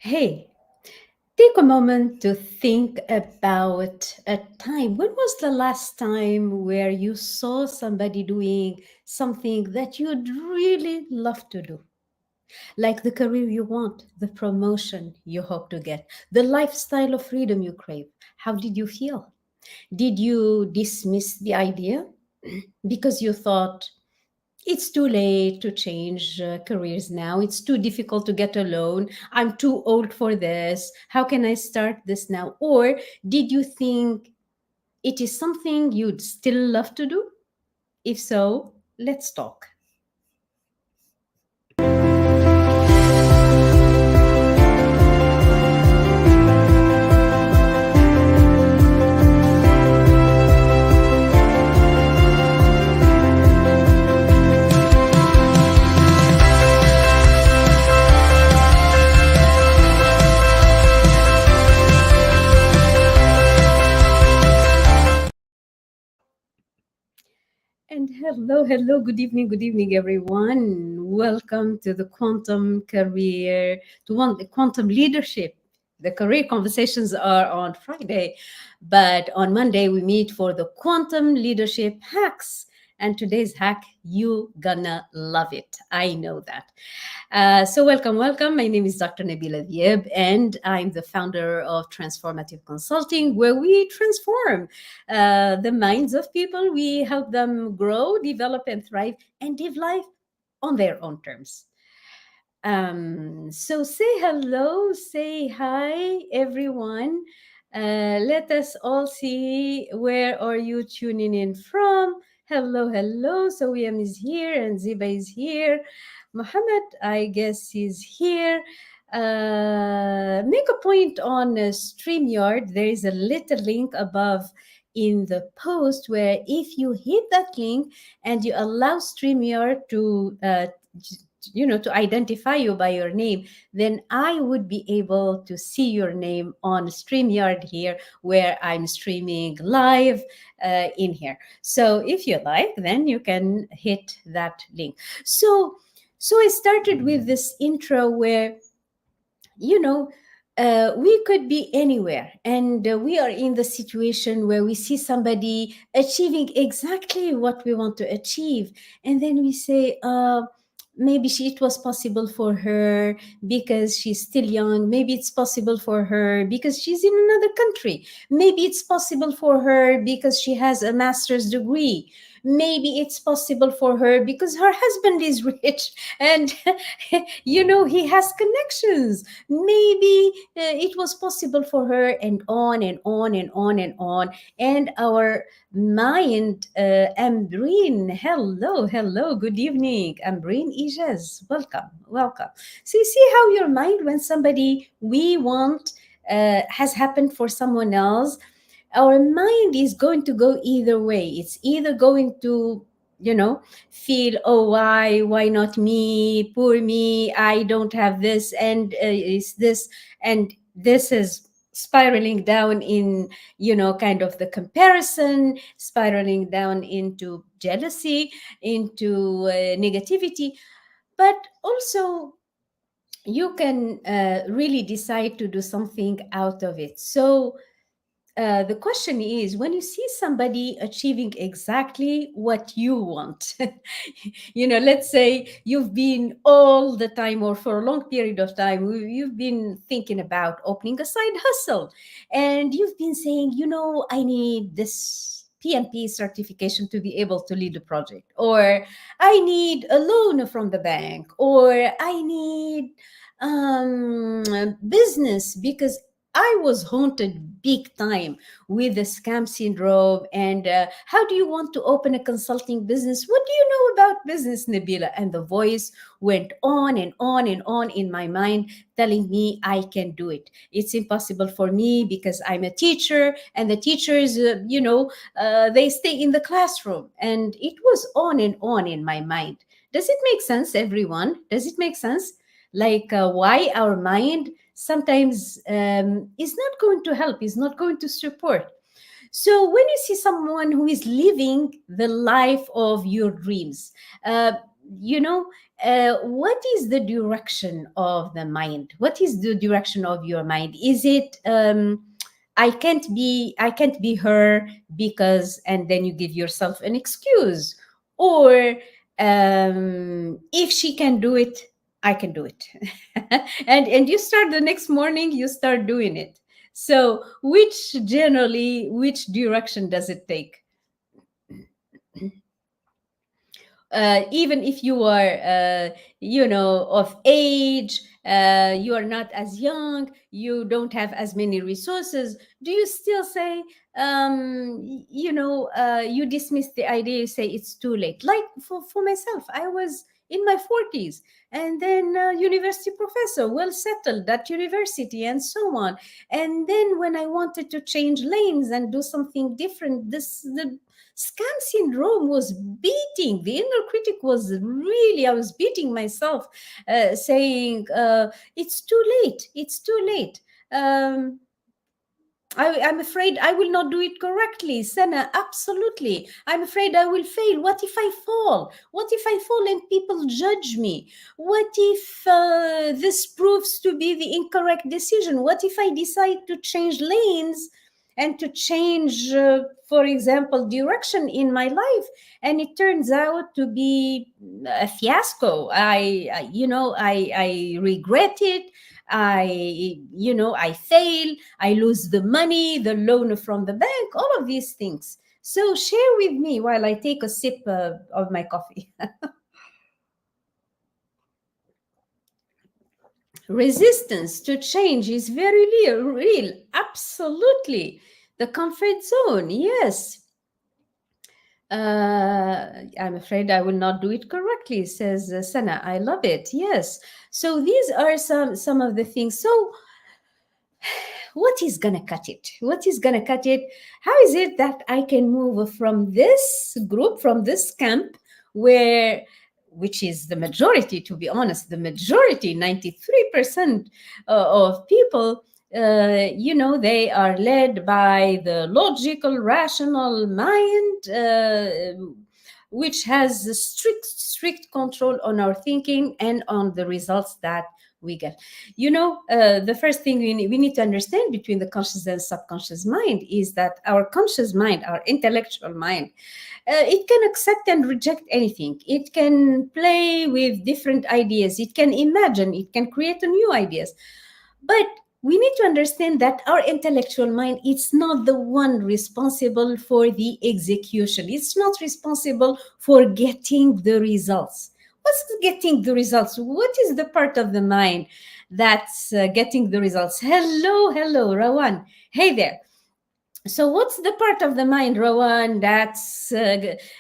Hey, take a moment to think about a time. When was the last time where you saw somebody doing something that you'd really love to do? Like the career you want, the promotion you hope to get, the lifestyle of freedom you crave. How did you feel? Did you dismiss the idea because you thought, it's too late to change careers now. It's too difficult to get a loan. I'm too old for this. How can I start this now? Or did you think it is something you'd still love to do? If so, let's talk. And hello, good evening, everyone. Welcome to the Quantum Career, to one, the Quantum Leadership. The career conversations are on Friday, but on Monday we meet for the Quantum Leadership Hacks. And today's hack, you gonna love it. I know that. So welcome. My name is Dr. Nabila Dieb, and I'm the founder of Transformative Consulting, where we transform the minds of people. We help them grow, develop, and thrive, and live life on their own terms. So say hello, say hi, everyone. Let us all see where are you tuning in from. Hello. So William is here and Ziba is here. Mohammed, I guess, is here. Make a point on StreamYard. There is a little link above in the post where if you hit that link and you allow StreamYard to identify you by your name, then I would be able to see your name on StreamYard here, where I'm streaming live in here. So if you like, then you can hit that link. So I started with this intro where, you know, we could be anywhere, and we are in the situation where we see somebody achieving exactly what we want to achieve, and then we say, maybe it was possible for her because she's still young. Maybe it's possible for her because she's in another country. Maybe it's possible for her because she has a master's degree. Maybe it's possible for her because her husband is rich and he has connections. Maybe it was possible for her, and on and on and on and on. And our mind, Ambreen, hello, good evening. Ambreen Ijaz, welcome. So you see how your mind, when somebody we want has happened for someone else, our mind is going to go either way. It's either going to, feel, oh, why not me, poor me, I don't have this, and is this, and this is spiraling down in, kind of the comparison, spiraling down into jealousy, into negativity. But also, you can really decide to do something out of it. So the question is, when you see somebody achieving exactly what you want, let's say you've been all the time, or for a long period of time, you've been thinking about opening a side hustle, and you've been saying, I need this PMP certification to be able to lead a project, or I need a loan from the bank, or I need business because I was haunted big time with the scam syndrome. And how do you want to open a consulting business? What do you know about business, Nabila? And the voice went on and on and on in my mind, telling me I can do it. It's impossible for me because I'm a teacher, and the teachers, they stay in the classroom. And it was on and on in my mind. Does it make sense, everyone? Does it make sense? Like why our mind sometimes is not going to help, is not going to support. So when you see someone who is living the life of your dreams, uh, you know, what is the direction of the mind? What is the direction of your mind? Is it I can't be her because, and then you give yourself an excuse, or if she can do it, I can do it. And you start the next morning, you start doing it. So which direction does it take? Even if you are of age, you are not as young, you don't have as many resources, do you still say, you dismiss the idea, you say it's too late? Like for myself, I was in my 40s, and then university professor, well settled at university, and so on. And then when I wanted to change lanes and do something different, the scam syndrome was beating. The inner critic was really, I was beating myself, saying, it's too late, it's too late. I'm afraid I will not do it correctly. Sana, absolutely. I'm afraid I will fail. What if I fall? What if I fall and people judge me? What if this proves to be the incorrect decision? What if I decide to change lanes and to change, for example, direction in my life, and it turns out to be a fiasco? I regret it. I fail, I lose the money, the loan from the bank, all of these things. So share with me while I take a sip of my coffee. Resistance to change is very real. Absolutely. The comfort zone, yes. I'm afraid I will not do it correctly, says Sana. I love it. Yes. So these are some of the things. So what is gonna cut it? What is gonna cut it? How is it that I can move from this group, from this camp, where, which is the majority, to be honest, the majority, 93% of people, they are led by the logical, rational mind, which has a strict control on our thinking and on the results that we get. The first thing we need to understand between the conscious and subconscious mind is that our conscious mind, our intellectual mind, it can accept and reject anything. It can play with different ideas. It can imagine. It can create new ideas. But we need to understand that our intellectual mind, it's not the one responsible for the execution. It's not responsible for getting the results. What's getting the results? What is the part of the mind that's getting the results? Hello, Rawan. Hey there. So what's the part of the mind, Rowan, that's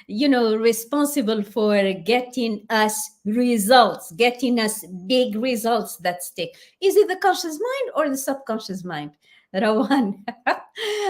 responsible for getting us results, getting us big results that stick? Is it the conscious mind or the subconscious mind, Rowan?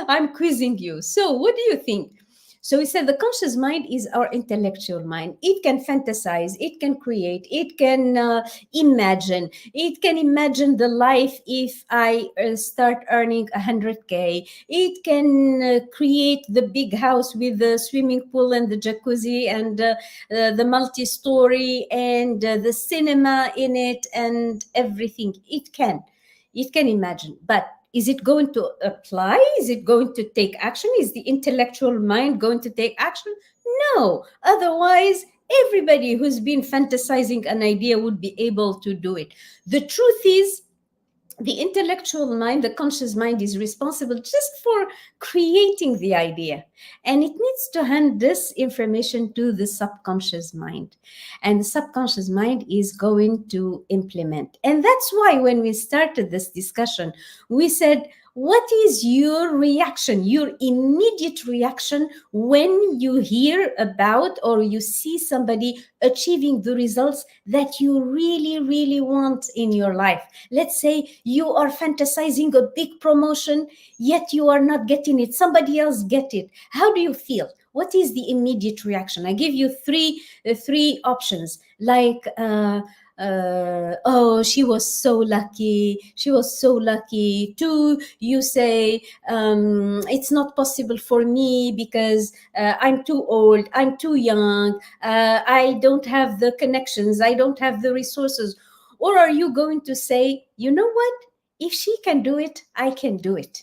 I'm quizzing you. So what do you think? So we said the conscious mind is our intellectual mind. It can fantasize, it can create, it can imagine. It can imagine the life if I start earning 100K. It can create the big house with the swimming pool and the jacuzzi and the multi-story and the cinema in it and everything. It can imagine, but is it going to apply? Is it going to take action? Is the intellectual mind going to take action? No. Otherwise, everybody who's been fantasizing an idea would be able to do it. The truth is, the intellectual mind, the conscious mind, is responsible just for creating the idea. And it needs to hand this information to the subconscious mind. And the subconscious mind is going to implement. And that's why when we started this discussion, we said, what is your reaction, your immediate reaction when you hear about or you see somebody achieving the results that you really, really want in your life? Let's say you are fantasizing a big promotion, yet you are not getting it. Somebody else get it. How do you feel? What is the immediate reaction? I give you three options. Like, oh, she was so lucky, she was so lucky. Two, you say, it's not possible for me because I'm too old, I'm too young, I don't have the connections, I don't have the resources. Or are you going to say, you know what, if she can do it, I can do it.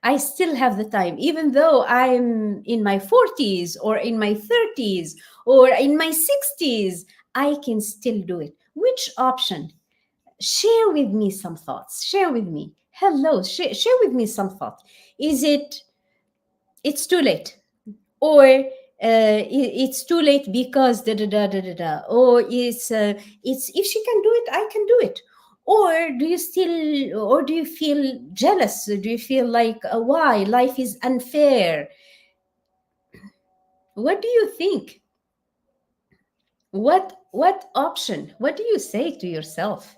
I still have the time, even though I'm in my 40s or in my 30s or in my 60s, I can still do it. Which option? Share with me some thoughts. Share with me. Hello, share with me some thoughts. Is it, it's too late? Or it's too late because da da da da da da, or it's, if she can do it, I can do it. Or do you still, or do you feel jealous? Do you feel like, why life is unfair? What do you think? What option, what do you say to yourself?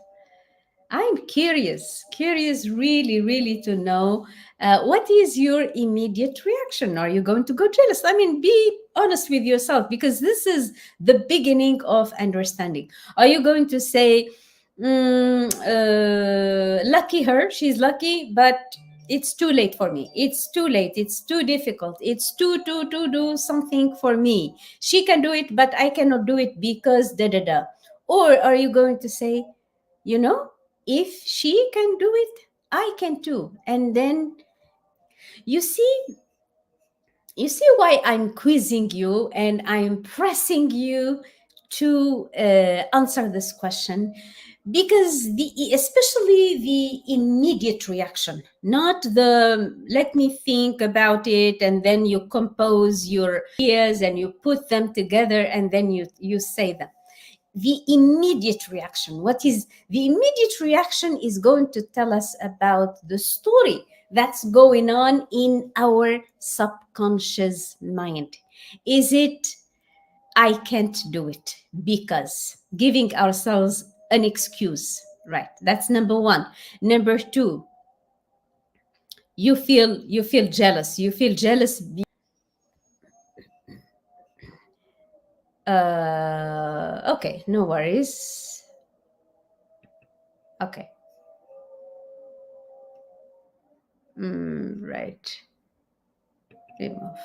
I'm curious, really, really to know what is your immediate reaction. Are you going to go jealous? I mean, be honest with yourself, because this is the beginning of understanding. Are you going to say, lucky her, she's lucky, but it's too late for me. It's too late. It's too difficult. It's too do something for me. She can do it, but I cannot do it because da da da. Or are you going to say, you know, if she can do it, I can too. And then you see, you see why I'm quizzing you and I'm pressing you to answer this question. Because the, especially the immediate reaction, not the let me think about it and then you compose your ideas and you put them together and then you say them. The immediate reaction, what is the immediate reaction, is going to tell us about the story that's going on in our subconscious mind. Is it, I can't do it because, giving ourselves an excuse, right? That's number one. Number two, you feel jealous, you feel jealous. Okay, no worries. Okay. Right. Remove.